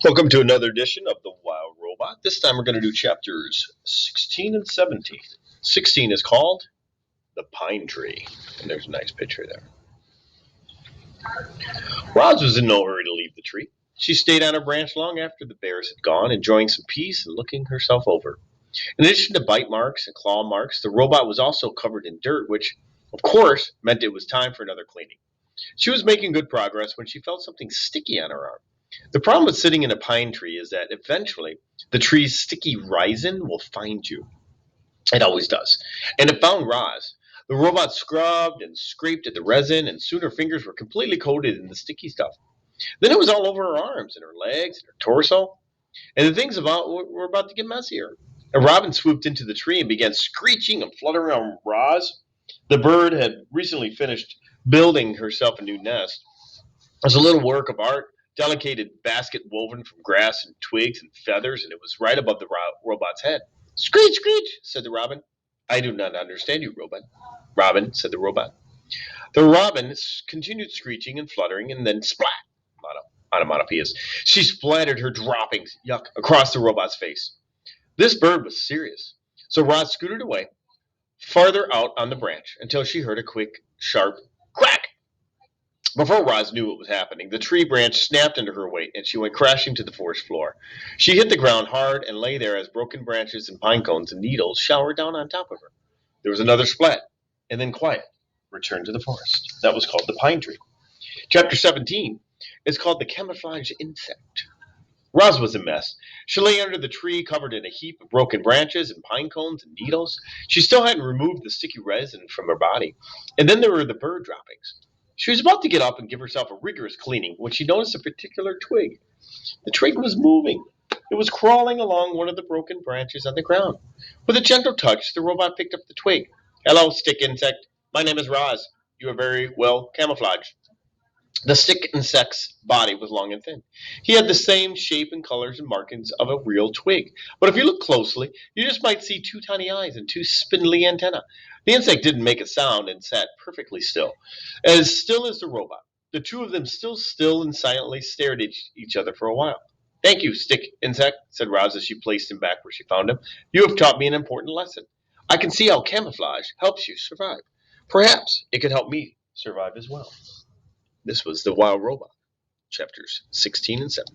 Welcome to another edition of The Wild Robot. This time we're going to do chapters 16 and 17. 16 is called The Pine Tree. And there's a nice picture there. Roz was in no hurry to leave the tree. She stayed on her branch long after the bears had gone, enjoying some peace and looking herself over. In addition to bite marks and claw marks, the robot was also covered in dirt, which, of course, meant it was time for another cleaning. She was making good progress when she felt something sticky on her arm. The problem with sitting in a pine tree is that eventually the tree's sticky resin will find you. It always does. And it found Roz. The robot scrubbed and scraped at the resin, and soon her fingers were completely coated in the sticky stuff. Then it was all over her arms and her legs and her torso, and the things were about to get messier. A robin swooped into the tree and began screeching and fluttering on Roz. The bird had recently finished building herself a new nest. It was a little work of art, delicate basket woven from grass and twigs and feathers, and it was right above the robot's head. Screech, screech, said the robin. I do not understand you, robot. Robin, said the robot. The robin continued screeching and fluttering, and then splat, onomatopoeias. She splattered her droppings, yuck, across the robot's face. This bird was serious. So Rod scooted away, farther out on the branch, until she heard a quick, sharp crack. Before Roz knew what was happening, the tree branch snapped under her weight, and she went crashing to the forest floor. She hit the ground hard and lay there as broken branches and pine cones and needles showered down on top of her. There was another splat, and then quiet. Return to the forest. That was called the pine tree. Chapter 17 is called the camouflage insect. Roz was a mess. She lay under the tree, covered in a heap of broken branches and pine cones and needles. She still hadn't removed the sticky resin from her body. And then there were the bird droppings. She was about to get up and give herself a rigorous cleaning when she noticed a particular twig. The twig was moving. It was crawling along one of the broken branches on the ground. With a gentle touch, the robot picked up the twig. Hello, stick insect. My name is Roz. You are very well camouflaged. The stick insect's body was long and thin. He had the same shape and colors and markings of a real twig. But if you look closely, you just might see two tiny eyes and two spindly antennae. The insect didn't make a sound and sat perfectly still as the robot. The two of them still and silently stared at each other for a while. Thank you, stick insect, said Roz as she placed him back where she found him. You have taught me an important lesson. I can see how camouflage helps you survive. Perhaps it could help me survive as well. This was The Wild Robot, chapters 16 and 17.